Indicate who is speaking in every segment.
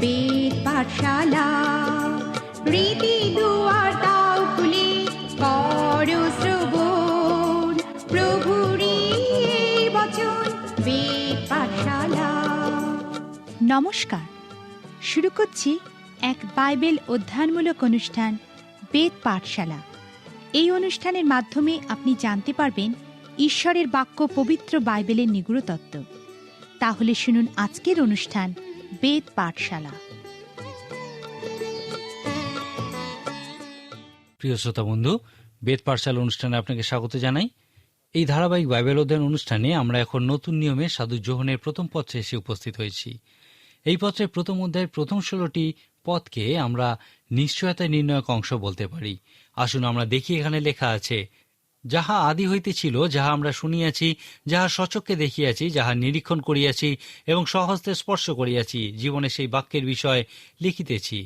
Speaker 1: বেদ পাঠশালা। রীতি দুয়ার দাও খুলে করো শ্রবণ, প্রভুরই এই বচন বেদ পাঠশালা।
Speaker 2: নমস্কার, শুরু করছি এক বাইবেল অধ্যয়নমূলক অনুষ্ঠান বেদ পাঠশালা। এই অনুষ্ঠানের মাধ্যমে আপনি জানতে পারবেন ঈশ্বরের বাক্য, পবিত্র বাইবেলের নিগূঢ় তত্ত্ব। তাহলে শুনুন আজকের অনুষ্ঠান বেদ পাঠশালা।
Speaker 3: প্রিয় শ্রোতা বন্ধু, বেদ পাঠশালা অনুষ্ঠানে আপনাকে স্বাগত জানাই। এই ধারাবাহিক বাইবেল অধ্যয়ন অনুষ্ঠানে আমরা এখন নতুন নিয়মে সাধু যোহনের প্রথম পত্রে এসে উপস্থিত হয়েছি। এই পত্রের প্রথম অধ্যায়ের প্রথম 16টি পদকে আমরা নিশ্চয়তায় নির্ণায়ক অংশ বলতে পারি। আসুন আমরা দেখি, এখানে লেখা আছে, যাহা আদি হইতে ছিল, যাহা আমরা শুনিয়াছি, যাহা স্বচক্ষে দেখিয়াছি, যাহা নিরীক্ষণ করিয়াছি এবং স্বহস্তে স্পর্শ করিয়াছি, জীবনে সেই বাক্যের বিষয় লিখিতেছি।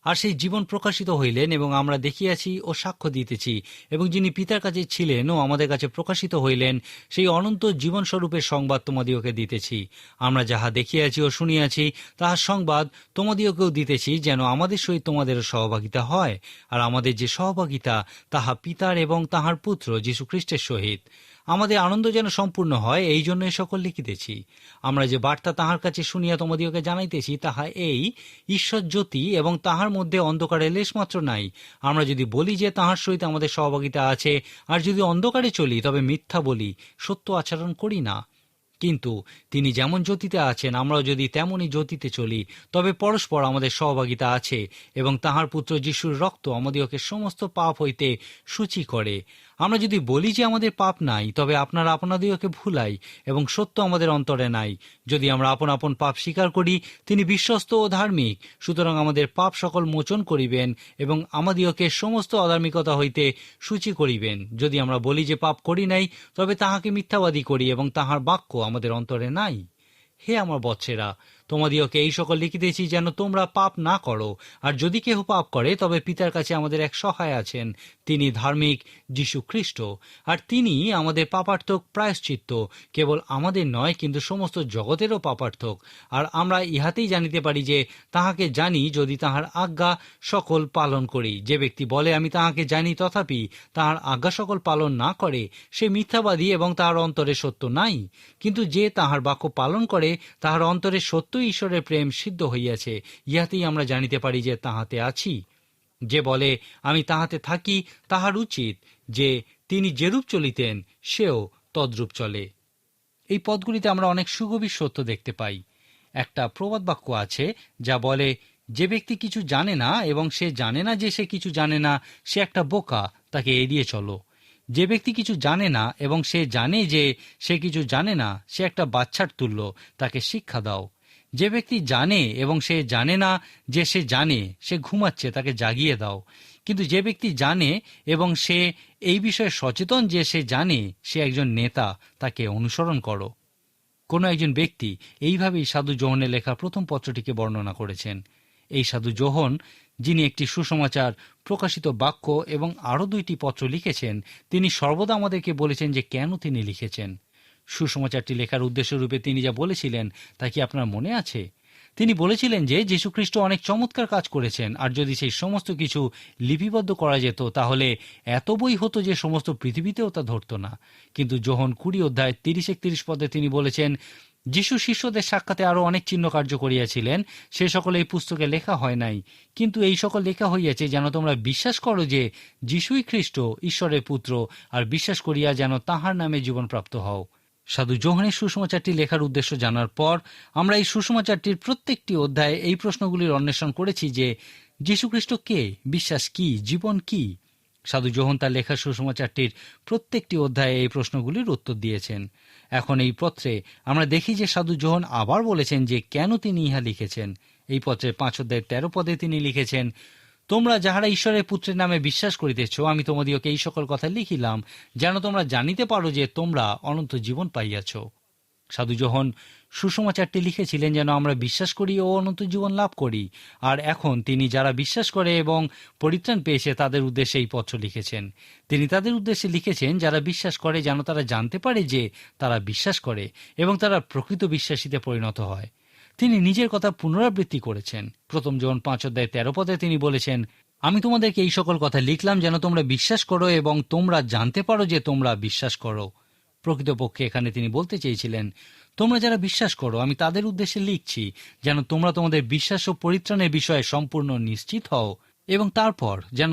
Speaker 3: আর সেই জীবন প্রকাশিত হইলেন এবং আমরা দেখিয়াছি ও সাক্ষ্য দিতেছি, এবং যিনি পিতার কাছে ছিলেন ও আমাদের কাছে প্রকাশিত হইলেন, সেই অনন্ত জীবনস্বরূপের সংবাদ তোমাদিওকে দিতেছি। আমরা যাহা দেখিয়াছি ও শুনিয়াছি তাহার সংবাদ তোমাদিওকেও দিতেছি, যেন আমাদের সহিত তোমাদেরও সহভাগিতা হয়। আর আমাদের যে সহভাগিতা, তাহা পিতার এবং তাহার পুত্র যীশু খ্রিস্টের সহিত। আমাদের আনন্দ যেন সম্পূর্ণ হয়, এই জন্য এ সকল লিখিতেছি। আমরা যে বার্তা তাহার কাছে শুনিয়া তোমাদিওকে জানাইতেছি, তাহা এই, ঈশ্বর জ্যোতি এবং তাহার মধ্যে অন্ধকারে লেশমাত্র নাই। আমরা যদি বলি যে তাহার সহিত আমাদের সহভাগিতা আছে, আর যদি অন্ধকারে চলি, তবে মিথ্যা বলি, সত্য আচরণ করি না। কিন্তু তিনি যেমন জ্যোতিতে আছেন, আমরাও যদি তেমনই জ্যোতিতে চলি, তবে পরস্পর আমাদের সহভাগিতা আছে, এবং তাহার পুত্র যিশুর রক্ত আমাদিওকে সমস্ত পাপ হইতে সূচি করে। আমরা যদি বলি যে আমাদের পাপ নাই, তবে আপনারা আপনাদিওকে ভুলাই, এবং সত্য আমাদের অন্তরে নাই। যদি আমরা আপন আপন পাপ স্বীকার করি, তিনি বিশ্বস্ত ও ধার্মিক, সুতরাং আমাদের পাপ সকল মোচন করিবেন এবং আমাদিওকে সমস্ত অধার্মিকতা হইতে সূচি করিবেন। যদি আমরা বলি যে পাপ করি নাই, তবে তাহাকে মিথ্যাবাদী করি, এবং তাহার বাক্য আমাদের অন্তরে নাই। হে আমার বৎসেরা, তোমাদিওকে এই সকল লিখিতেছি, যেন তোমরা পাপ না করো। আর যদি কেহ পাপ করে, তবে পিতার কাছে আমাদের এক সহায় আছেন, তিনি ধার্মিক, যীশু খ্রিস্ট। আর তিনি আমাদের পাপার্থক প্রায়শ্চিত্ত, কেবল আমাদের নয়, কিন্তু সমস্ত জগতেরও পাপার্থক। আর আমরা ইহাতেই জানিতে পারি যে তাহাকে জানি, যদি তাহার আজ্ঞা সকল পালন করি। যে ব্যক্তি বলে আমি তাহাকে জানি, তথাপি তাহার আজ্ঞা সকল পালন না করে, সে মিথ্যাবাদী, এবং তাহার অন্তরে সত্য নাই। কিন্তু যে তাহার বাক্য পালন করে, তাহার অন্তরে সত্য ঈশ্বরের প্রেম সিদ্ধ হইয়াছে। ইহাতেই আমরা জানিতে পারি যে তাহাতে আছি। যে বলে আমি তাহাতে থাকি, তাহার উচিত যে তিনি যেরূপ চলিতেন, সেও তদ্রূপ চলে। এই পদগুলিতে আমরা অনেক সুগভীর সত্য দেখতে পাই। একটা প্রবাদ বাক্য আছে যা বলে, যে ব্যক্তি কিছু জানে না এবং সে জানে না যে সে কিছু জানে না, সে একটা বোকা, তাকে এড়িয়ে চলো। যে ব্যক্তি কিছু জানে না এবং সে জানে যে সে কিছু জানে না, সে একটা বাচ্চার তুল্য, তাকে শিক্ষা দাও। যে ব্যক্তি জানে এবং সে জানে না যে সে জানে, সে ঘুমাচ্ছে, তাকে জাগিয়ে দাও। কিন্তু যে ব্যক্তি জানে এবং সে এই বিষয়ে সচেতন যে সে জানে, সে একজন নেতা, তাকে অনুসরণ করো। কোনো একজন ব্যক্তি এইভাবেই সাধু যোহনের লেখা প্রথম পত্রটিকে বর্ণনা করেছেন। এই সাধু যোহন, যিনি একটি সুসমাচার, প্রকাশিত বাক্য এবং আরও 2টি পত্র লিখেছেন, তিনি সর্বদা আমাদেরকে বলেছেন যে কেন তিনি লিখেছেন। সুসমাচারটি লেখার উদ্দেশ্য রূপে তিনি যা বলেছিলেন, তা কি আপনার মনে আছে? তিনি বলেছিলেন যে যীশুখ্রিস্ট অনেক চমৎকার কাজ করেছেন, আর যদি সেই সমস্ত কিছু লিপিবদ্ধ করা যেত, তাহলে এত বই হতো যে সমস্ত পৃথিবীতেও তা ধরত না। কিন্তু যোহন 20 অধ্যায় 30-31 পদে তিনি বলেছেন, যীশু শিষ্যদের সাক্ষাতে আরও অনেক চিহ্ন কার্য করিয়াছিলেন, সে সকল এই পুস্তকে লেখা হয় নাই, কিন্তু এই সকল লেখা হইয়াছে যেন তোমরা বিশ্বাস করো যে যীশুই খ্রিস্ট, ঈশ্বরের পুত্র, আর বিশ্বাস করিয়া যেন তাহার নামে জীবন প্রাপ্ত হও। সাধু যোহনের সুসমাচারটি লেখার উদ্দেশ্য জানার পর আমরা এই সুসমাচারটির প্রত্যেকটি অধ্যায়ে এই প্রশ্নগুলির অন্বেষণ করেছি যে যীশুখ্রিস্ট কে, বিশ্বাস কি, জীবন কি। সাধু যোহন তার লেখা সুসমাচারটির প্রত্যেকটি অধ্যায়ে এই প্রশ্নগুলির উত্তর দিয়েছেন। এখন এই পত্রে আমরা দেখি যে সাধু যোহন আবার বলেছেন যে কেন তিনি ইহা লিখেছেন। এই পত্রের 5 অধ্যায় 13 পদে তিনি লিখেছেন, তোমরা যাহারা ঈশ্বরের পুত্রের নামে বিশ্বাস করিতেছ, আমি তোমাদিওকে এই সকল কথা লিখিলাম, যেন তোমরা জানিতে পারো যে তোমরা অনন্ত জীবন পাইয়াছ। সাধু যোহন সুসমাচারটি লিখেছিলেন যেন আমরা বিশ্বাস করি ও অনন্ত জীবন লাভ করি। আর এখন তিনি যারা বিশ্বাস করে এবং পরিত্রাণ পেয়েছে তাদের উদ্দেশ্যে এই পত্র লিখেছেন। তিনি তাদের উদ্দেশ্যে লিখেছেন যারা বিশ্বাস করে, যেন তারা জানতে পারে যে তারা বিশ্বাস করে এবং তারা প্রকৃত বিশ্বাসীতে পরিণত হয়। তিনি নিজের কথা পুনরাবৃত্তি করেছেন। প্রথম যোহন 5:13 তিনি বলেছেন, আমি তোমাদেরকে এই সকল কথা লিখলাম যেন তোমরা বিশ্বাস করো এবং তোমরা জানতে পারো যে তোমরা বিশ্বাস করো। প্রকৃতপক্ষে এখানে তিনি বলতে চেয়েছিলেন, তোমরা যারা বিশ্বাস করো আমি তাদের উদ্দেশ্যে লিখছি যেন তোমরা তোমাদের বিশ্বাস ও পরিত্রাণের বিষয়ে সম্পূর্ণ নিশ্চিত হও এবং তারপর যেন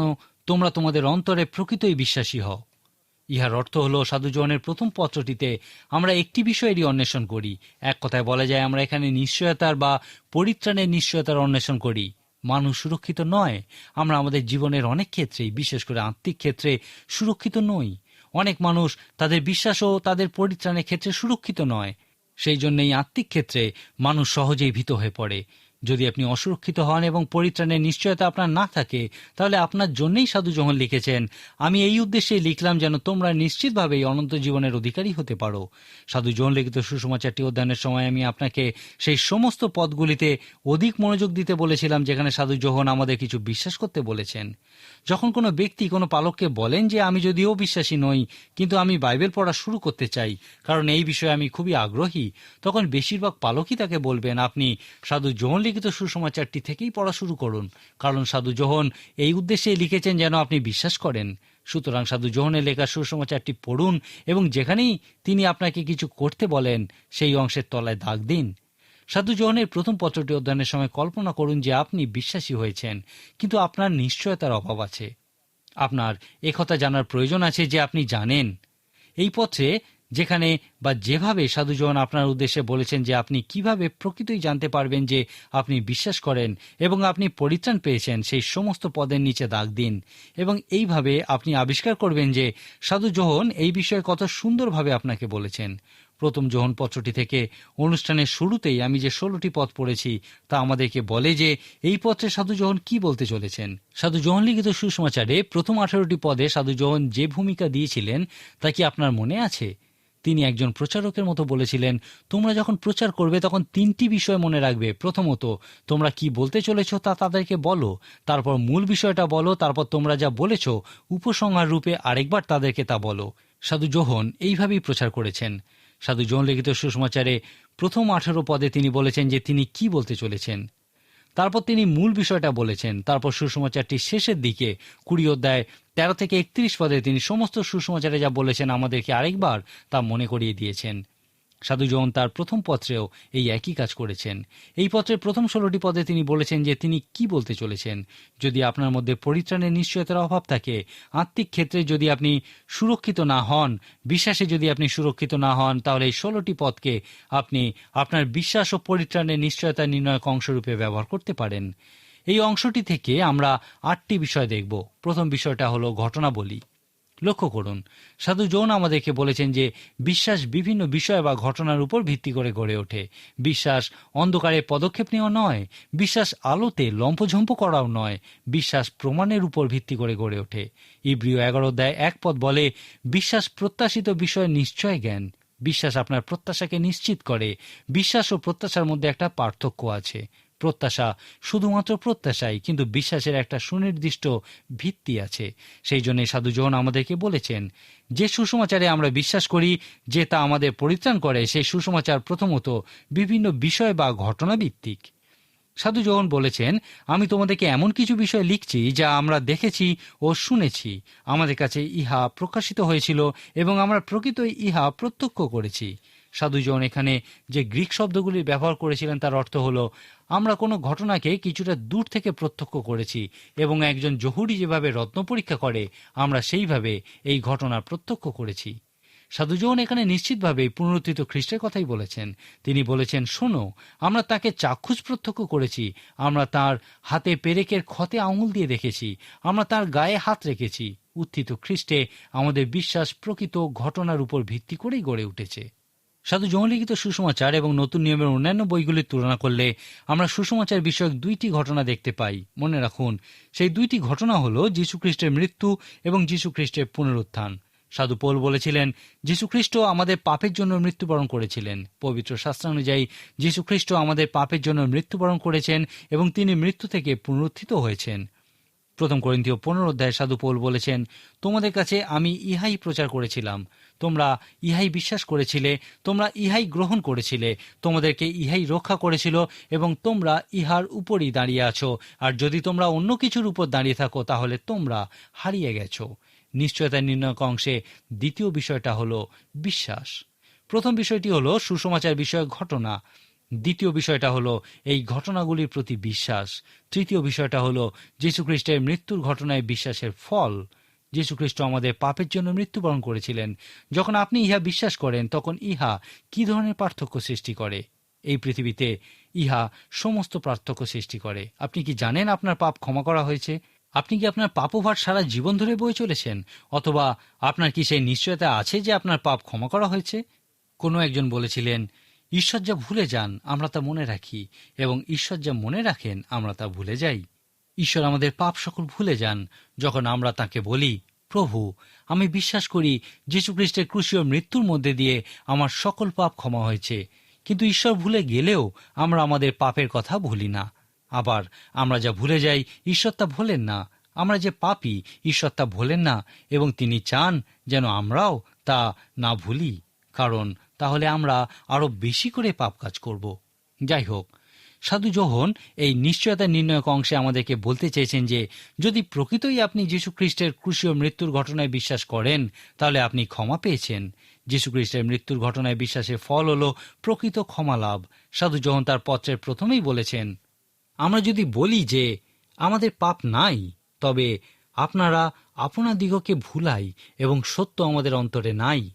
Speaker 3: তোমরা তোমাদের অন্তরে প্রকৃতই বিশ্বাসী হও। ইহার অর্থ হল সাধু যোহনের প্রথম পত্রটিতে আমরা একটি বিষয়েরই অন্বেষণ করি। এক কথায় বলা যায় আমরা এখানে নিশ্চয়তার বা পরিত্রাণের নিশ্চয়তার অন্বেষণ করি। মানুষ সুরক্ষিত নয়। আমরা আমাদের জীবনের অনেক ক্ষেত্রেই, বিশেষ করে আত্মিক ক্ষেত্রে সুরক্ষিত নই। অনেক মানুষ তাদের বিশ্বাস ও তাদের পরিত্রাণের ক্ষেত্রে সুরক্ষিত নয়। সেই জন্যই আত্মিক ক্ষেত্রে মানুষ সহজেই ভীত হয়ে পড়ে। যদি আপনি অসুরক্ষিত হন এবং পরিত্রাণের নিশ্চয়তা আপনার না থাকে, তাহলে আপনার জন্যই সাধু যোহন লিখেছেন, আমি এই উদ্দেশ্যেই লিখলাম যেন তোমরা নিশ্চিতভাবেই অনন্ত জীবনের অধিকারী হতে পারো। সাধু যোহন লিখিত সুসমাচারটি অধ্যয়নের সময় আমি আপনাকে সেই সমস্ত পদগুলিতে অধিক মনোযোগ দিতে বলেছিলাম যেখানে সাধু যোহন আমাদের কিছু বিশ্বাস করতে বলেছেন। যখন কোনো ব্যক্তি কোনো পালককে বলেন যে আমি যদিও বিশ্বাসী নই কিন্তু আমি বাইবেল পড়া শুরু করতে চাই কারণ এই বিষয়ে আমি খুবই আগ্রহী, তখন বেশিরভাগ পালকই তাকে বলবেন আপনি সাধু যোহন লিখিত সুসমাচারটি থেকেই পড়া শুরু করুন, কারণ সাধু যোহন এই উদ্দেশ্যে লিখেছেন যেন আপনি বিশ্বাস করেন। সুতরাং সাধু যোহনের লেখা সুসমাচারটি পড়ুন এবং যেখানেই তিনি আপনাকে কিছু করতে বলেন সেই অংশের তলায় দাগ দিন। সাধু যোহনের প্রথম পত্রটি অধ্যয়নের সময় কল্পনা করুন যে আপনি বিশ্বাসী হয়েছেন কিন্তু আপনার নিশ্চয়তার অভাব আছে। আপনার একথা জানার প্রয়োজন আছে যে আপনি জানেন। এই পত্রে যেখানে বা যেভাবে সাধু যোহন আপনার উদ্দেশ্যে বলেছেন যে আপনি কিভাবে প্রকৃতই জানতে পারবেন যে আপনি বিশ্বাস করেন এবং আপনি পরিত্রাণ পেয়েছেন, সেই সমস্ত পদের নিচে দাগ দিন এবং এইভাবে আপনি আবিষ্কার করবেন যে সাধু যোহন এই বিষয়ে কত সুন্দরভাবে আপনাকে বলেছেন। প্রথম যোহন পত্রটি থেকে অনুষ্ঠানের শুরুতেই আমি যে 16টি পদ পড়েছি তা আমাদেরকে বলে যে এই পত্রে সাধু যোহন কি বলতে চলেছেন। সাধু যোহন লিখিত সুসমাচারে প্রথম 18টি পদে সাধু যোহন যে ভূমিকা দিয়েছিলেন তা কি আপনার মনে আছে? তিনি একজন প্রচারকের মতো বলেছিলেন, তোমরা যখন প্রচার করবে তখন 3টি বিষয় মনে রাখবে। প্রথমত, তোমরা কি বলতে চলেছ তা তাদেরকে বলো, তারপর মূল বিষয়টা বলো, তারপর তোমরা যা বলেছ উপসংহার রূপে আরেকবার তাদেরকে তা বলো। সাধু যোহন এইভাবেই প্রচার করেছেন। সাধু যোহন লিখিত সুসমাচারে প্রথম 18 পদে তিনি বলেছেন যে তিনি কি বলতে চলেছেন, তারপর তিনি মূল বিষয়টা বলেছেন। তারপর সুসমাচারটির শেষের দিকে 20 অধ্যায় 13 থেকে 31 পদে তিনি সমস্ত সুসমাচারে যা বলেছেন আমাদেরকে আরেকবার তা মনে করিয়ে দিয়েছেন। সাধু যোহন তার প্রথম পত্রেও এই একই কাজ করেছেন। এই পত্রের প্রথম 16টি পদে তিনি বলেছেন যে তিনি কি বলতে চলেছেন। যদি আপনার মধ্যে পরিত্রাণের নিশ্চয়তার অভাব থাকে, আত্মিক ক্ষেত্রে যদি আপনি সুরক্ষিত না হন, বিশ্বাসে যদি আপনি সুরক্ষিত না হন, তাহলে এই 16টি পদকে আপনি আপনার বিশ্বাস ও পরিত্রাণের নিশ্চয়তা নির্ণয়ক অংশরূপে ব্যবহার করতে পারেন। এই অংশটি থেকে আমরা 8টি বিষয় দেখব। প্রথম বিষয়টা হলো ঘটনাবলী। লক্ষ্য করুন, সাধু যোহন আমাদেরকে বলেছেন যে বিশ্বাস বিভিন্ন বিষয় বা ঘটনার উপর ভিত্তি করে গড়ে ওঠে। বিশ্বাস অন্ধকারে পদক্ষেপ নেওয়া নয়, বিশ্বাস আলোতে লম্পঝম্প করাও নয়, বিশ্বাস প্রমাণের উপর ভিত্তি করে গড়ে ওঠে। ইব্রিয় 11 অধ্যায় 1 পদ বলে, বিশ্বাস প্রত্যাশিত বিষয়ের নিশ্চয় জ্ঞান। বিশ্বাস আপনার প্রত্যাশাকে নিশ্চিত করে। বিশ্বাস ও প্রত্যাশার মধ্যে একটা পার্থক্য আছে। প্রত্যাশা শুধুমাত্র প্রত্যাশাই, কিন্তু বিশ্বাসের একটা সুনির্দিষ্ট ভিত্তি আছে। সেই জন্য সাধু যোহন আমাদেরকে বলেছেন যে সুসমাচারে আমরা বিশ্বাস করি যে তা আমাদের পরিত্রাণ করে, সেই সুসমাচার প্রথমত বিভিন্ন বিষয় বা ঘটনা ভিত্তিক। সাধু যোহন বলেছেন, আমি তোমাদেরকে এমন কিছু বিষয় লিখছি যা আমরা দেখেছি ও শুনেছি, আমাদের কাছে ইহা প্রকাশিত হয়েছিল এবং আমরা প্রকৃতই ইহা প্রত্যক্ষ করেছি। সাধু যোহন এখানে যে গ্রিক শব্দগুলি ব্যবহার করেছিলেন তার অর্থ হলো আমরা কোনো ঘটনাকে কিছুটা দূর থেকে প্রত্যক্ষ করেছি এবং একজন জহুরি যেভাবে রত্ন পরীক্ষা করে আমরা সেইভাবে এই ঘটনা প্রত্যক্ষ করেছি। সাধু যোহন এখানে নিশ্চিতভাবে পুনরুত্থিত খ্রিস্টের কথাই বলেছেন। তিনি বলেছেন, শোনো, আমরা তাকে চাক্ষুষ প্রত্যক্ষ করেছি, আমরা তার হাতে পেরেকের ক্ষতে আঙুল দিয়ে দেখেছি, আমরা তার গায়ে হাত রেখেছি। উত্থিত খ্রিস্টে আমাদের বিশ্বাস প্রকৃত ঘটনার উপর ভিত্তি করেই গড়ে উঠেছে। সাধু যোহন লিখিত সুসমাচার এবং নতুন নিয়মের অন্যান্য বইগুলির তুলনা করলে আমরা সুসমাচার বিষয়ক 2টি ঘটনা দেখতে পাই। মনে রাখুন, সেই 2টি ঘটনা হল যীশুখ্রিস্টের মৃত্যু এবং যীশুখ্রিস্টের পুনরুত্থান। সাধু পৌল বলেছিলেন, যীশুখ্রিস্ট আমাদের পাপের জন্য মৃত্যুবরণ করেছিলেন। পবিত্র শাস্ত্রানুযায়ী যীশুখ্রিস্ট আমাদের পাপের জন্য মৃত্যুবরণ করেছেন এবং তিনি মৃত্যু থেকে পুনরুত্থিত হয়েছেন। প্রথম করিন্থীয় 15 অধ্যায়ে সাধু পৌল বলেছেন, তোমাদের কাছে আমি ইহাই প্রচার করেছিলাম, তোমরা ইহাই বিশ্বাস করেছিলে, তোমরা ইহাই গ্রহণ করেছিলে, তোমাদেরকে ইহাই রক্ষা করেছিল এবং তোমরা ইহার উপরই দাঁড়িয়ে আছো। আর যদি তোমরা অন্য কিছুর উপর দাঁড়িয়ে থাকো তাহলে তোমরা হারিয়ে গেছো। নিশ্চয়তা নির্ণায়ক অংশে দ্বিতীয় বিষয়টা হলো বিশ্বাস। প্রথম বিষয়টি হলো সুসমাচার বিষয়ক ঘটনা, দ্বিতীয় বিষয়টা হলো এই ঘটনাগুলির প্রতি বিশ্বাস, তৃতীয় বিষয়টা হলো যীশুখ্রিস্টের মৃত্যুর ঘটনায় বিশ্বাসের ফল। যীশুখ্রিস্ট আমাদের পাপের জন্য মৃত্যুবরণ করেছিলেন। যখন আপনি ইহা বিশ্বাস করেন তখন ইহা কি ধরনের পার্থক্য সৃষ্টি করে? এই পৃথিবীতে ইহা সমস্ত পার্থক্য সৃষ্টি করে। আপনি কি জানেন আপনার পাপ ক্ষমা করা হয়েছে? আপনি কি আপনার পাপভার সারা জীবন ধরে বয়ে চলেছেন? অথবা আপনার কি সেই নিশ্চয়তা আছে যে আপনার পাপ ক্ষমা করা হয়েছে? কোনো একজন বলেছিলেন, ঈশ্বর যা ভুলে যান আমরা তা মনে রাখি, এবং ঈশ্বর যা মনে রাখেন আমরা তা ভুলে যাই। ঈশ্বর আমাদের পাপ সকল ভুলে যান যখন আমরা তাকে বলি, প্রভু, আমি বিশ্বাস করি যীশুখ্রিস্টের ক্রুশীয় মৃত্যুর মধ্যে দিয়ে আমার সকল পাপ ক্ষমা হয়েছে। কিন্তু ঈশ্বর ভুলে গেলেও আমরা আমাদের পাপের কথা ভুলি না। আবার আমরা যা ভুলে যাই ঈশ্বর তা ভোলেন না। আমরা যে পাপী ঈশ্বর তা ভোলেন না, এবং তিনি চান যেন আমরাও তা না ভুলি, কারণ তাহলে আমরা আরো বেশি করে পাপ কাজ করব। যাই হোক, সাধু যোহন এই নিশ্চয়তা নির্ণায়ক অংশে আমাদেরকে বলতে চেয়েছেন যে যদি প্রকৃতই আপনি যীশুখ্রিস্টের ক্রুশীয় মৃত্যুর ঘটনায় বিশ্বাস করেন তাহলে আপনি ক্ষমা পেয়েছেন। যীশুখ্রিস্টের মৃত্যুর ঘটনায় বিশ্বাসের ফল হলো প্রকৃত ক্ষমা লাভ। সাধু যোহন তার পত্রের প্রথমেই বলেছেন, আমরা যদি বলি যে আমাদের পাপ নাই, তবে আপনারা আপনাদিগকে ভুলাই এবং সত্য আমাদের অন্তরে নাই।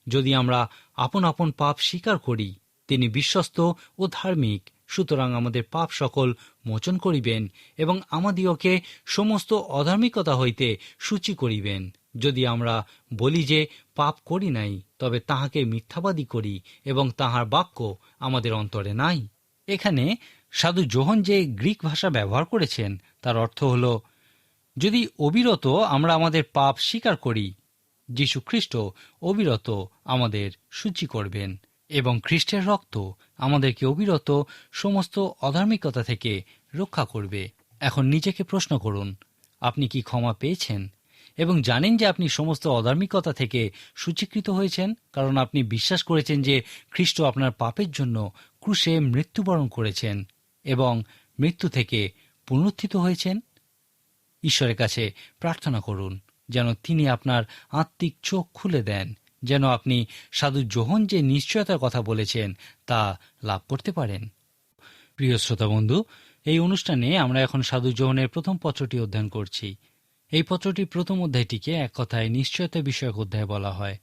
Speaker 3: যদি আমরা আপন আপন পাপ স্বীকার করি, তিনি বিশ্বস্ত ও ধার্মিক, সুতরাং আমাদের পাপ সকল মোচন করিবেন এবং আমাদিগকে সমস্ত অধার্মিকতা হইতে সূচি করিবেন। যদি আমরা বলি যে পাপ করি নাই, তবে তাহাকে মিথ্যাবাদী করি এবং তাহার বাক্য আমাদের অন্তরে নাই। এখানে সাধু যোহন যে গ্রিক ভাষা ব্যবহার করেছেন তার অর্থ হল, যদি অবিরত আমরা আমাদের পাপ স্বীকার করি, যীশু খ্রিস্ট অবিরত আমাদের সূচি করবেন এবং খ্রিস্টের রক্ত আমাদেরকে অবিরত সমস্ত অধার্মিকতা থেকে রক্ষা করবে। এখন নিজেকে প্রশ্ন করুন, আপনি কি ক্ষমা পেয়েছেন এবং জানেন যে আপনি সমস্ত অধার্মিকতা থেকে সূচীকৃত হয়েছেন, কারণ আপনি বিশ্বাস করেছেন যে খ্রিস্ট আপনার পাপের জন্য ক্রুশে মৃত্যুবরণ করেছেন এবং মৃত্যু থেকে পুনরুত্থিত হয়েছেন? ঈশ্বরের কাছে প্রার্থনা করুন যেন তিনি আপনার আত্মিক চোখ খুলে দেন, যেন আপনি সাধু যোহন যে নিশ্চয়তার কথা বলেছেন তা লাভ করতে পারেন। প্রিয় শ্রোতা বন্ধু, এই অনুষ্ঠানে আমরা এখন সাধু যোহনের প্রথম পত্রটি অধ্যয়ন করছি। এই পত্রটির প্রথম অধ্যায়টিকে এক কথায় নিশ্চয়তা বিষয়ক অধ্যায় বলা হয়।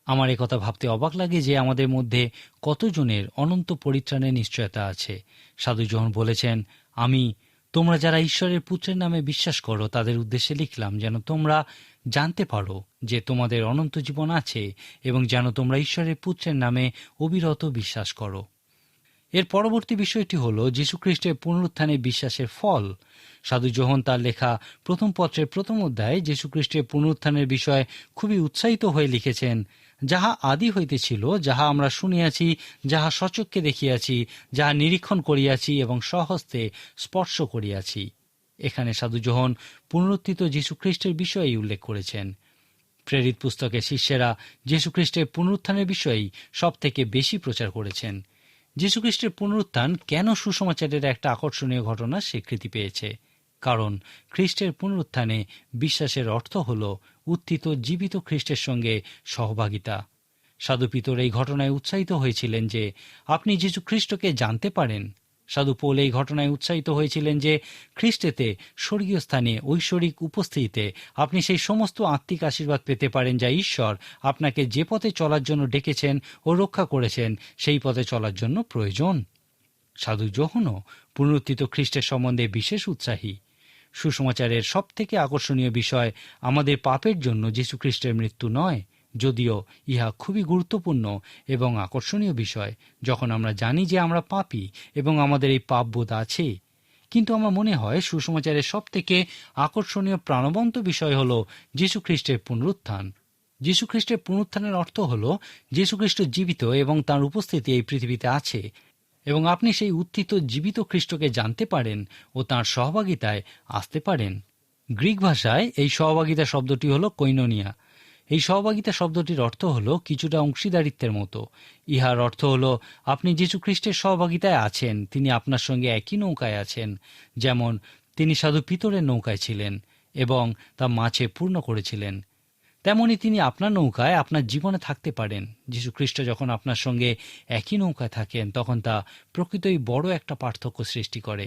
Speaker 3: আমার একথা ভাবতে অবাক লাগে যে আমাদের মধ্যে কতজনের অনন্ত পরিত্রাণের নিশ্চয়তা আছে। সাধু যোহন বলেছেন, তোমরা যারা ঈশ্বরের পুত্রের নামে বিশ্বাস করো তাদের উদ্দেশ্যে লিখলাম, যেন তোমরা জানতে পারো যে তোমাদের অনন্ত জীবন আছে এবং যেন তোমরা ঈশ্বরের পুত্রের নামে অবিরত বিশ্বাস করো। এর পরবর্তী বিষয়টি হল যীশুখ্রিস্টের পুনরুত্থানে বিশ্বাসের ফল। সাধু যোহন তার লেখা প্রথম পত্রের প্রথম অধ্যায়ে যীশুখ্রিস্টের পুনরুত্থানের বিষয়ে খুবই উৎসাহিত হয়ে লিখেছেন, যাহা আদি হইতে ছিল, যাহা আমরা শুনিয়াছি, যাহা সচক্ষে দেখিয়াছি, যাহা নিরীক্ষণ করিয়াছি এবং স্বহস্তে স্পর্শ করিয়াছি। এখানে সাধু যোহন পুনরুত্থিত যীশুখ্রিস্টের বিষয়েই উল্লেখ করেছেন। প্রেরিত পুস্তকের শিষ্যেরা যীশুখ্রিস্টের পুনরুত্থানের বিষয়েই সব থেকে বেশি প্রচার করেছেন। যীশুখ্রিস্টের পুনরুত্থান কেন সুসমাচারের একটা আকর্ষণীয় ঘটনার স্বীকৃতি পেয়েছে? কারণ খ্রিস্টের পুনরুত্থানে বিশ্বাসের অর্থ হল উত্থিত জীবিত খ্রিস্টের সঙ্গে সহভাগিতা। সাধু পিতর এই ঘটনায় উৎসাহিত হয়েছিলেন যে আপনি যীশু খ্রিস্টকে জানতে পারেন। সাধু পৌল এই ঘটনায় উৎসাহিত হয়েছিলেন যে খ্রিস্টেতে স্বর্গীয় স্থানে ঐশ্বরিক উপস্থিতিতে আপনি সেই সমস্ত আত্মিক আশীর্বাদ পেতে পারেন যা ঈশ্বর আপনাকে যে পথে চলার জন্য ডেকেছেন ও রক্ষা করেছেন সেই পথে চলার জন্য প্রয়োজন। সাধু যোহনও পুনরুত্থিত খ্রিস্টের সম্বন্ধে বিশেষ উৎসাহী। সুসমাচারের সবথেকে আকর্ষণীয় বিষয় আমাদের পাপের জন্য যীশুখ্রিস্টের মৃত্যু নয়, যদিও ইহা খুবই গুরুত্বপূর্ণ এবং আকর্ষণীয় বিষয় যখন আমরা জানি যে আমরা পাপী এবং আমাদের এই পাপবোধ আছে। কিন্তু আমার মনে হয় সুসমাচারের সবথেকে আকর্ষণীয় প্রাণবন্ত বিষয় হল যীশুখ্রিস্টের পুনরুত্থান। যীশুখ্রিস্টের পুনরুত্থানের অর্থ হল যীশুখ্রিস্ট জীবিত এবং তাঁর উপস্থিতি এই পৃথিবীতে আছে এবং আপনি সেই উত্থিত জীবিত খ্রিস্টকে জানতে পারেন ও তাঁর সহভাগিতায় আসতে পারেন। গ্রিক ভাষায় এই সহভাগিতা শব্দটি হল কৈনোনিয়া। এই সহভাগিতা শব্দটির অর্থ হলো কিছুটা অংশীদারিত্বের মতো। ইহার অর্থ হলো আপনি যীশু খ্রিস্টের সহভাগিতায় আছেন, তিনি আপনার সঙ্গে একই নৌকায় আছেন। যেমন তিনি সাধু পিতরের নৌকায় ছিলেন এবং তা মাছে পূর্ণ করেছিলেন, তেমনি তিনি আপনার নৌকায় আপনার জীবনে থাকতে পারেন। যীশু খ্রিস্ট যখন আপনার সঙ্গে একই নৌকায় থাকেন তখন তা প্রকৃতই বড় একটা পার্থক্য সৃষ্টি করে,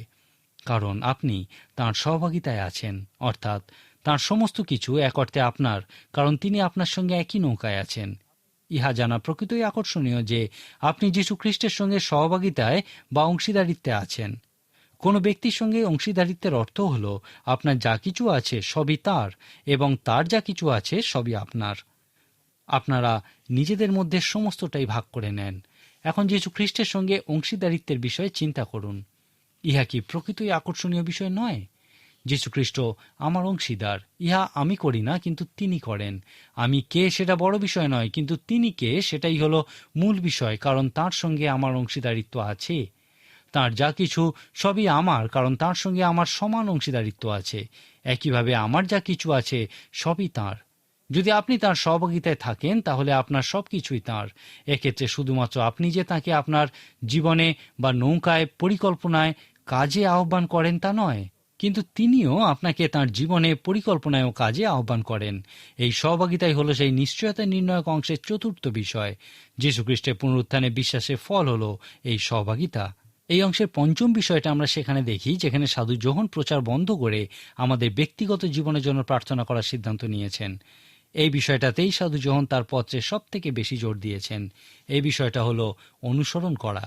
Speaker 3: কারণ আপনি তাঁর সহভাগিতায় আছেন, অর্থাৎ তাঁর সমস্ত কিছু এক অর্থে আপনার, কারণ তিনি আপনার সঙ্গে একই নৌকায় আছেন। ইহা জানা প্রকৃতই আকর্ষণীয় যে আপনি যীশু খ্রিস্টের সঙ্গে সহভাগিতায় বা অংশীদারিত্বে আছেন। কোনো ব্যক্তির সঙ্গে অংশীদারিত্বের অর্থ হল আপনার যা কিছু আছে সবই তার এবং তার যা কিছু আছে সবই আপনার। আপনারা নিজেদের মধ্যে সমস্তটাই ভাগ করে নেন। এখন যীশু খ্রিস্টের সঙ্গে অংশীদারিত্বের বিষয়ে চিন্তা করুন। ইহা কি প্রকৃতই আকর্ষণীয় বিষয় নয়? যীশুখ্রিস্ট আমার অংশীদার। ইহা আমি করি না, কিন্তু তিনি করেন। আমি কে সেটা বড় বিষয় নয়, কিন্তু তিনি কে সেটাই হলো মূল বিষয়, কারণ তার সঙ্গে আমার অংশীদারিত্ব আছে। তার যা কিছু সবই আমার, কারণ তার সঙ্গে আমার সমান অংশীদারিত্ব আছে। একইভাবে আমার যা কিছু আছে সবই তার। যদি আপনি তার সহভাগিতায় থাকেন তাহলে আপনার সব কিছুই তাঁর। এক্ষেত্রে শুধুমাত্র আপনি যে তাকে আপনার জীবনে বা নৌকায় পরিকল্পনায় কাজে আহ্বান করেন তা নয়, কিন্তু তিনিও আপনাকে তাঁর জীবনে পরিকল্পনায় ও কাজে আহ্বান করেন। এই সহভাগিতাই হলো সেই নিশ্চয়তা নির্ণায়ক অংশের চতুর্থ বিষয়। যীশুখ্রিস্টের পুনরুত্থানে বিশ্বাসের ফল হলো এই সহভাগিতা। এই অংশের পঞ্চম বিষয়টা আমরা সেখানে দেখি, যেখানে সাধু যোহন প্রচার বন্ধ করে আমাদের ব্যক্তিগত জীবনের জন্য প্রার্থনা করার সিদ্ধান্ত নিয়েছেন। এই বিষয়টাতেই সাধু যোহন তার পত্রে সব থেকে বেশি জোর দিয়েছেন। এই বিষয়টা হলো অনুসরণ করা।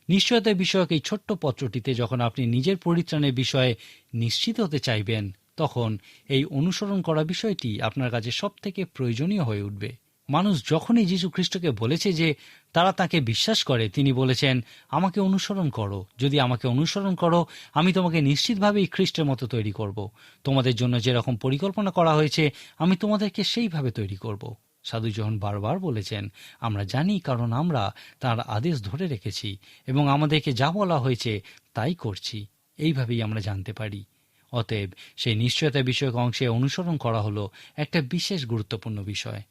Speaker 3: নিশ্চয়তা বিষয়ক এই ছোট্ট পত্রটিতে যখন আপনি নিজের পরিত্রাণের বিষয়ে নিশ্চিত হতে চাইবেন, তখন এই অনুসরণ করা বিষয়টি আপনার কাছে সব থেকে প্রয়োজনীয় হয়ে উঠবে। মানুষ যখনই যীশু খ্রিস্টকে বলেছে যে তারা তাকে বিশ্বাস করে, তিনি বলেছেন, আমাকে অনুসরণ করো। যদি আমাকে অনুসরণ করো, আমি তোমাকে নিশ্চিতভাবেই খ্রিস্টের মতো তৈরি করব। তোমাদের জন্য যেরকম পরিকল্পনা করা হয়েছে আমি তোমাদেরকে সেইভাবে তৈরি করব। সাধু যোহন বারবার বলেছেন, আমরা জানি, কারণ আমরা তার আদেশ ধরে রেখেছি এবং আমাদেরকে যা বলা হয়েছে তাই করছি। এইভাবেই আমরা জানতে পারি। অতএব সেই নিশ্চয়তা বিষয়ক অংশে অনুসরণ করা হলো একটা বিশেষ গুরুত্বপূর্ণ বিষয়।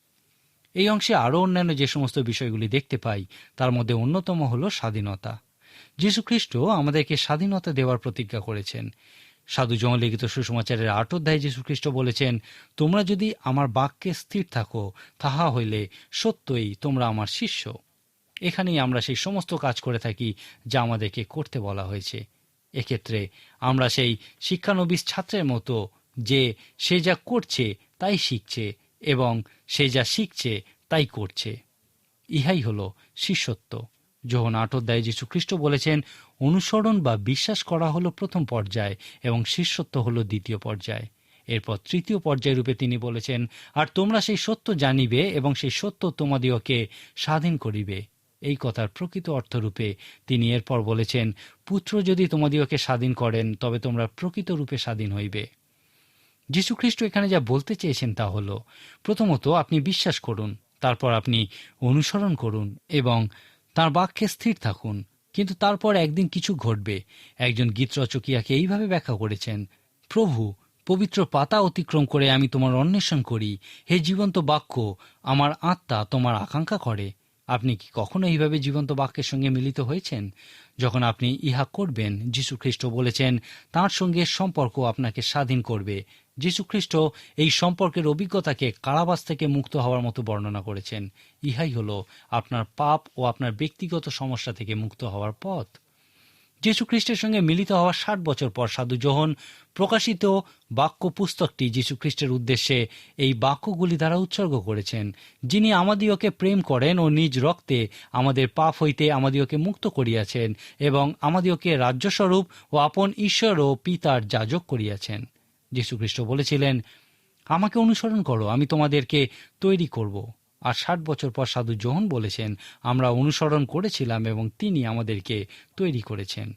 Speaker 3: এই অংশে আরও অন্যান্য যে সমস্ত বিষয়গুলি দেখতে পাই তার মধ্যে অন্যতম হলো স্বাধীনতা। যীশুখ্রিস্ট আমাদেরকে স্বাধীনতা দেওয়ার প্রতিজ্ঞা করেছেন। সাধু যোহন লিখিত সুসমাচারের 8 অধ্যায়ে যীশুখ্রিস্ট বলেছেন, তোমরা যদি আমার বাক্যে স্থির থাকো, তাহা হইলে সত্যই তোমরা আমার শিষ্য। এখানেই আমরা সেই সমস্ত কাজ করে থাকি যা আমাদেরকে করতে বলা হয়েছে। এক্ষেত্রে আমরা সেই শিক্ষানবিশ ছাত্রের মতো, যে সে যা করছে তাই শিখছে এবং সে যা শিখছে তাই করছে। ইহাই হলো শিষ্যত্ব। যোহন 8 অধ্যায়ে যীশুখ্রিস্ট বলেছেন, অনুসরণ বা বিশ্বাস করা হলো প্রথম পর্যায় এবং শিষ্যত্ব হলো দ্বিতীয় পর্যায়। এরপর তৃতীয় পর্যায় রূপে তিনি বলেছেন, আর তোমরা সেই সত্য জানিবে এবং সেই সত্য তোমাদিওকে স্বাধীন করিবে। এই কথার প্রকৃত অর্থরূপে তিনি এরপর বলেছেন, পুত্র যদি তোমাদিওকে স্বাধীন করেন তবে তোমরা প্রকৃত রূপে স্বাধীন হইবে। যীশুখ্রিস্ট এখানে যা বলতে চেয়েছেন তা হলো, প্রথমত আপনি বিশ্বাস করুন, তারপর আপনি অনুসরণ করুন এবং তাঁর বাক্যে স্থির থাকুন। কিন্তু তারপর একদিন কিছু ঘটবে। একজন গীতরচকিয়াকে এইভাবে ব্যাখ্যা করেছেন, প্রভু, পবিত্র পাতা অতিক্রম করে আমি তোমার অন্বেষণ করি, হে জীবন্ত বাক্য, আমার আত্মা তোমার আকাঙ্ক্ষা করে। আপনি কি কখনো এইভাবে জীবন্ত বাক্যের সঙ্গে মিলিত হয়েছেন? যখন আপনি ইহা করবেন, যীশুখ্রিস্ট বলেছেন, তাঁর সঙ্গে সম্পর্ক আপনাকে স্বাধীন করবে। যীশুখ্রিস্ট এই সম্পর্কের অভিজ্ঞতাকে কারাবাস থেকে মুক্ত হওয়ার মতো বর্ণনা করেছেন। ইহাই হলো আপনার পাপ ও আপনার ব্যক্তিগত সমস্যা থেকে মুক্ত হওয়ার পথ। যীশুখ্রিস্টের সঙ্গে মিলিত হওয়ার 60 বছর পর সাধু যোহন প্রকাশিত বাক্য পুস্তকটি যীশুখ্রিস্টের উদ্দেশ্যে এই বাক্যগুলি দ্বারা উৎসর্গ করেছেন, যিনি আমাদিওকে প্রেম করেন ও নিজ রক্তে আমাদের পাপ হইতে আমাদিওকে মুক্ত করিয়াছেন এবং আমাদিওকে রাজ্যস্বরূপ ও আপন ঈশ্বর ও পিতার যাজক করিয়াছেন। যীশুখ্রিস্ট বলেছিলেন, আমাকে অনুসরণ করো, আমি তোমাদেরকে তৈরি করব। আর 60 বছর পর সাধু যোহন বলেছেন, আমরা অনুসরণ করেছিলাম এবং তিনি আমাদেরকে তৈরি করেছেন।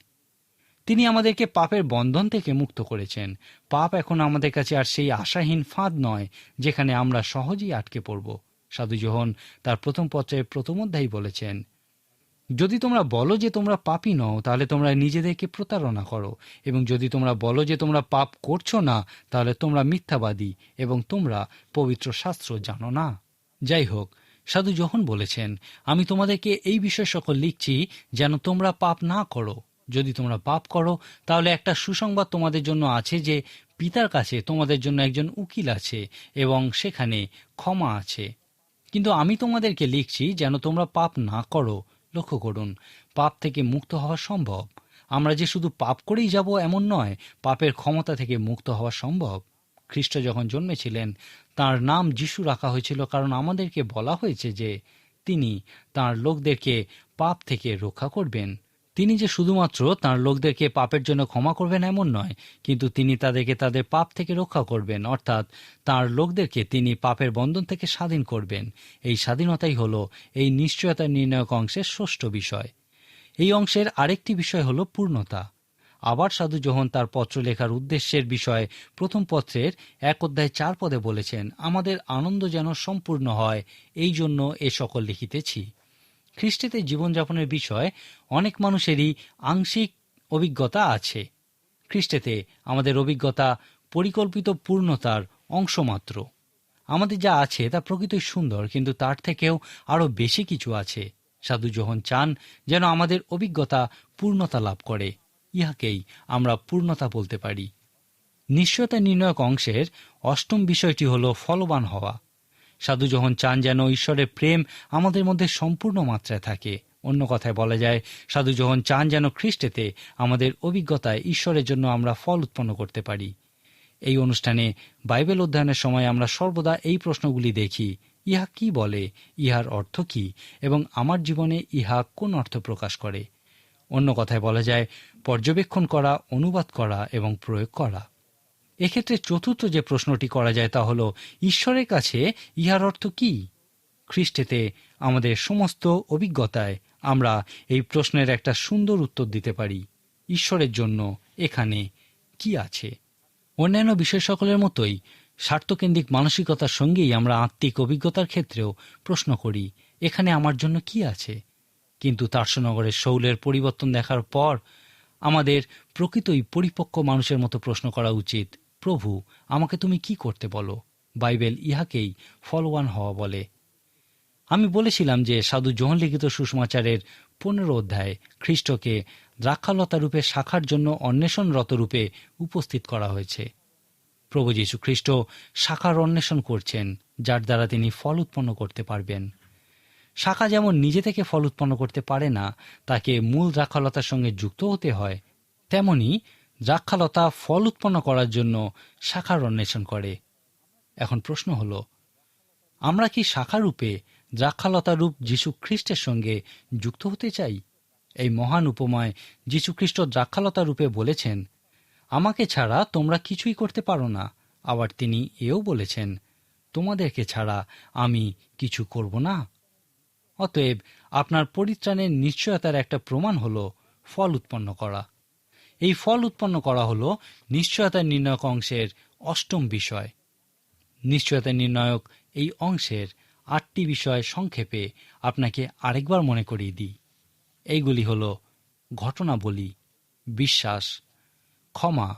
Speaker 3: তিনি আমাদেরকে পাপের বন্ধন থেকে মুক্ত করেছেন। পাপ এখন আমাদের কাছে আর সেই আশাহীন ফাঁদ নয় যেখানে আমরা সহজেই আটকে পড়ব। সাধু যোহন তার প্রথম পত্রের প্রথম অধ্যায়ে বলেছেন, যদি তোমরা বলো যে তোমরা পাপী নও, তাহলে তোমরা নিজেদেরকে প্রতারণা করো, এবং যদি তোমরা বলো যে তোমরা পাপ করছো না, তাহলে তোমরা মিথ্যাবাদী এবং তোমরা পবিত্র শাস্ত্র জানো না। যাই হোক, সাধু যোহন বলেছেন, আমি তোমাদেরকে এই বিষয় সকল লিখছি যেন তোমরা পাপ না করো। যদি তোমরা পাপ করো তাহলে একটা সুসংবাদ তোমাদের জন্য আছে যে পিতার কাছে তোমাদের জন্য একজন উকিল আছে এবং সেখানে ক্ষমা আছে। কিন্তু আমি তোমাদেরকে লিখছি যেন তোমরা পাপ না করো। লক্ষ্য করুন, পাপ থেকে মুক্ত হওয়া সম্ভব। আমরা যে শুধু পাপ করেই যাব এমন নয়, পাপের ক্ষমতা থেকে মুক্ত হওয়া সম্ভব। খ্রিস্ট যখন জন্মেছিলেন তাঁর নাম যিশু রাখা হয়েছিল, কারণ আমাদেরকে বলা হয়েছে যে তিনি তাঁর লোকদেরকে পাপ থেকে রক্ষা করবেন। তিনি যে শুধুমাত্র তাঁর লোকদেরকে পাপের জন্য ক্ষমা করবেন এমন নয়, কিন্তু তিনি তাদেরকে তাদের পাপ থেকে রক্ষা করবেন, অর্থাৎ তাঁর লোকদেরকে তিনি পাপের বন্ধন থেকে স্বাধীন করবেন। এই স্বাধীনতাই হলো এই নিশ্চয়তার নির্ণায়ক অংশের ষষ্ঠ বিষয়। এই অংশের আরেকটি বিষয় হলো পূর্ণতা। আবার সাধু যোহন তার পত্র লেখার উদ্দেশ্যের বিষয়ে প্রথম পত্রের 1:4 বলেছেন, আমাদের আনন্দ যেন সম্পূর্ণ হয়, এই জন্য এ সকল লিখিতেছি। খ্রিস্টেতে জীবনযাপনের বিষয়ে অনেক মানুষেরই আংশিক অভিজ্ঞতা আছে। খ্রিস্টেতে আমাদের অভিজ্ঞতা পরিকল্পিত পূর্ণতার অংশমাত্র। আমাদের যা আছে তা প্রকৃতই সুন্দর, কিন্তু তার থেকেও আরও বেশি কিছু আছে। সাধু যোহন চান যেন আমাদের অভিজ্ঞতা পূর্ণতা লাভ করে। ইহাকেই আমরা পূর্ণতা বলতে পারি। নিশ্চয়তা নির্ণায়ক অংশের অষ্টম বিষয়টি হল ফলবান হওয়া। সাধু যোহন চান যেন ঈশ্বরের প্রেম আমাদের মধ্যে সম্পূর্ণ মাত্রায় থাকে। অন্য কথায় বলা যায়, সাধু যোহন চান যেন খ্রিস্টেতে আমাদের অভিজ্ঞতায় ঈশ্বরের জন্য আমরা ফল উৎপন্ন করতে পারি। এই অনুষ্ঠানে বাইবেল অধ্যয়নের সময় আমরা সর্বদা এই প্রশ্নগুলি দেখি, ইহা কি বলে, ইহার অর্থ কি, এবং আমার জীবনে ইহা কোন অর্থ প্রকাশ করে। অন্য কথায় বলা যায়, পর্যবেক্ষণ করা, অনুবাদ করা এবং প্রয়োগ করা। এক্ষেত্রে চতুর্থ যে প্রশ্নটি করা যায় তা হল, ঈশ্বরের কাছে ইহার অর্থ কি? খ্রিস্টেতে আমাদের সমস্ত অভিজ্ঞতায় আমরা এই প্রশ্নের একটা সুন্দর উত্তর দিতে পারি। ঈশ্বরের জন্য এখানে কি আছে? অন্যান্য বিষয় সকলের মতোই স্বার্থকেন্দ্রিক মানসিকতার সঙ্গেই আমরা আত্মিক অভিজ্ঞতার ক্ষেত্রেও প্রশ্ন করি, এখানে আমার জন্য কি আছে? কিন্তু তার্সনগরের শৌলের পরিবর্তন দেখার পর আমাদের প্রকৃতই পরিপক্ক মানুষের মতো প্রশ্ন করা উচিত, প্রভু, আমাকে তুমি কি করতে বলো? বাইবেল ইহাকেই ফলবান হওয়া বলে। আমি বলেছিলাম যে সাধু যোহন লিখিত সুসমাচারের 15 অধ্যায়ে খ্রিস্টকে দ্রাক্ষালতা রূপে শাখার জন্য অন্বেষণরত রূপে উপস্থিত করা হয়েছে। প্রভু যীশু খ্রিস্ট শাখার অন্বেষণ করছেন, যার দ্বারা তিনি ফল উৎপন্ন করতে পারবেন। শাখা যেমন নিজে থেকে ফল উৎপন্ন করতে পারে না, তাকে মূল দ্রাক্ষালতার সঙ্গে যুক্ত হতে হয়, তেমনি দ্রাক্ষালতা ফল উৎপন্ন করার জন্য শাখার অন্বেষণ করে। এখন প্রশ্ন হল, আমরা কি শাখারূপে দ্রাক্ষালতা রূপ যীশু খ্রিস্টের সঙ্গে যুক্ত হতে চাই? এই মহান উপমায় যীশু খ্রিস্ট দ্রাক্ষালতা রূপে বলেছেন, আমাকে ছাড়া তোমরা কিছুই করতে পারো না। আবার তিনি এও বলেছেন, তোমাদেরকে ছাড়া আমি কিছু করব না। অতএব আপনার পরিত্রাণের নিশ্চয়তার একটা প্রমাণ হল ফল উৎপন্ন করা। এই ফল উৎপন্ন করা হল নিশ্চয়তার নির্ণায়ক অংশের অষ্টম বিষয়। নিশ্চয়তার নির্ণায়ক এই অংশের 8টি বিষয় সংক্ষেপে আপনাকে আরেকবার মনে করিয়ে দিই। এইগুলি হল ঘটনাবলী, বিশ্বাস, ক্ষমা,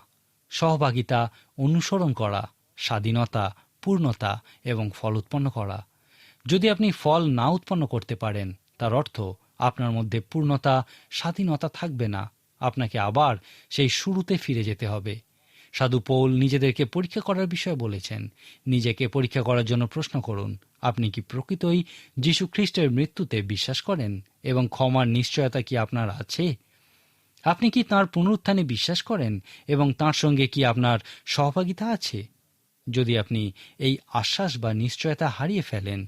Speaker 3: সহভাগিতা, অনুসরণ করা, স্বাধীনতা, পূর্ণতা এবং ফল উৎপন্ন করা। যদি আপনি ফল না উৎপন্ন করতে পারেন, তার অর্থ আপনার মধ্যে পূর্ণতা, স্বাধীনতা থাকবে না। আপনাকে আবার সেই শুরুতে ফিরে যেতে হবে। সাধু পৌল নিজেদেরকে পরীক্ষা করার বিষয় বলেছেন। নিজেকে পরীক্ষা করার জন্য প্রশ্ন করুন, আপনি কি প্রকৃতই যীশু খ্রিস্টের মৃত্যুতে বিশ্বাস করেন এবং ক্ষমার নিশ্চয়তা কি আপনার আছে? আপনি কি তাঁর পুনরুত্থানে বিশ্বাস করেন এবং তাঁর সঙ্গে কি আপনার সহভাগিতা আছে? যদি আপনি এই আশ্বাস বা নিশ্চয়তা হারিয়ে ফেলেন,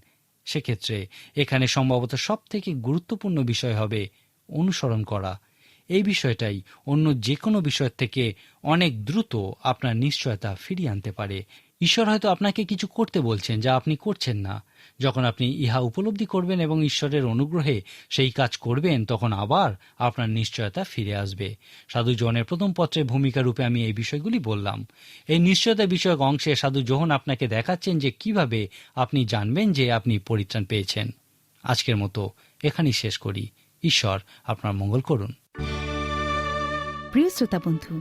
Speaker 3: সেক্ষেত্রে এখানে সম্ভবত সবথেকে গুরুত্বপূর্ণ বিষয় হবে অনুসরণ করা। এই বিষয়টাই অন্য যে কোনো বিষয়ের থেকে অনেক দ্রুত আপনার নিশ্চয়তা ফিরিয়ে আনতে পারে। ঈশ্বর হয়তো আপনাকে কিছু করতে বলছেন যা আপনি করছেন না। যখন আপনি ইহা উপলব্ধি করবেন এবং ঈশ্বরের অনুগ্রহে সেই কাজ করবেন, তখন আবার আপনার নিশ্চয়তা ফিরে আসবে। সাধু যোহনের প্রথম পত্রের ভূমিকা রূপে আমি এই বিষয়গুলি বললাম। এই নিশ্চয়তা বিষয়ক অংশে সাধু যোহন আপনাকে দেখাচ্ছেন যে কিভাবে আপনি জানবেন যে আপনি পরিত্রাণ পেয়েছেন। আজকের মতো এখানেই শেষ করি। ঈশ্বর আপনার মঙ্গল করুন।
Speaker 2: প্রিয় শ্রোতা বন্ধু,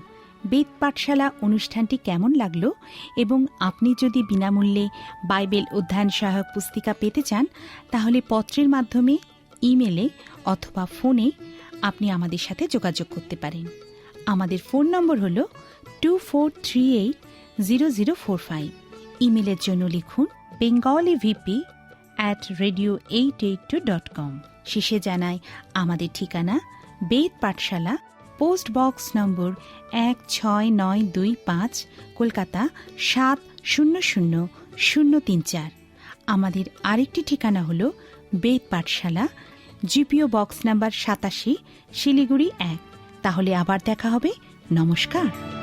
Speaker 2: বেদ পাঠশালা অনুষ্ঠানটি কেমন লাগলো এবং আপনি যদি বিনামূল্যে বাইবেল অধ্যয়ন সহায়ক পুস্তিকা পেতে চান তাহলে পত্রের মাধ্যমে, ইমেলে অথবা ফোনে আপনি আমাদের সাথে যোগাযোগ করতে পারেন। আমাদের ফোন নম্বর হল 24380045। ইমেলের জন্য লিখুন bengalivp@radio882.com। শেষে জানাই আমাদের ঠিকানা বেদ পাঠশালা, পোস্ট বক্স নম্বর 16925, কলকাতা 700034। আমাদের আরেকটি ঠিকানা হল বেদ পাঠশালা, জিপিও বক্স নাম্বার 87, শিলিগুড়ি 1। তাহলে আবার দেখা হবে। নমস্কার।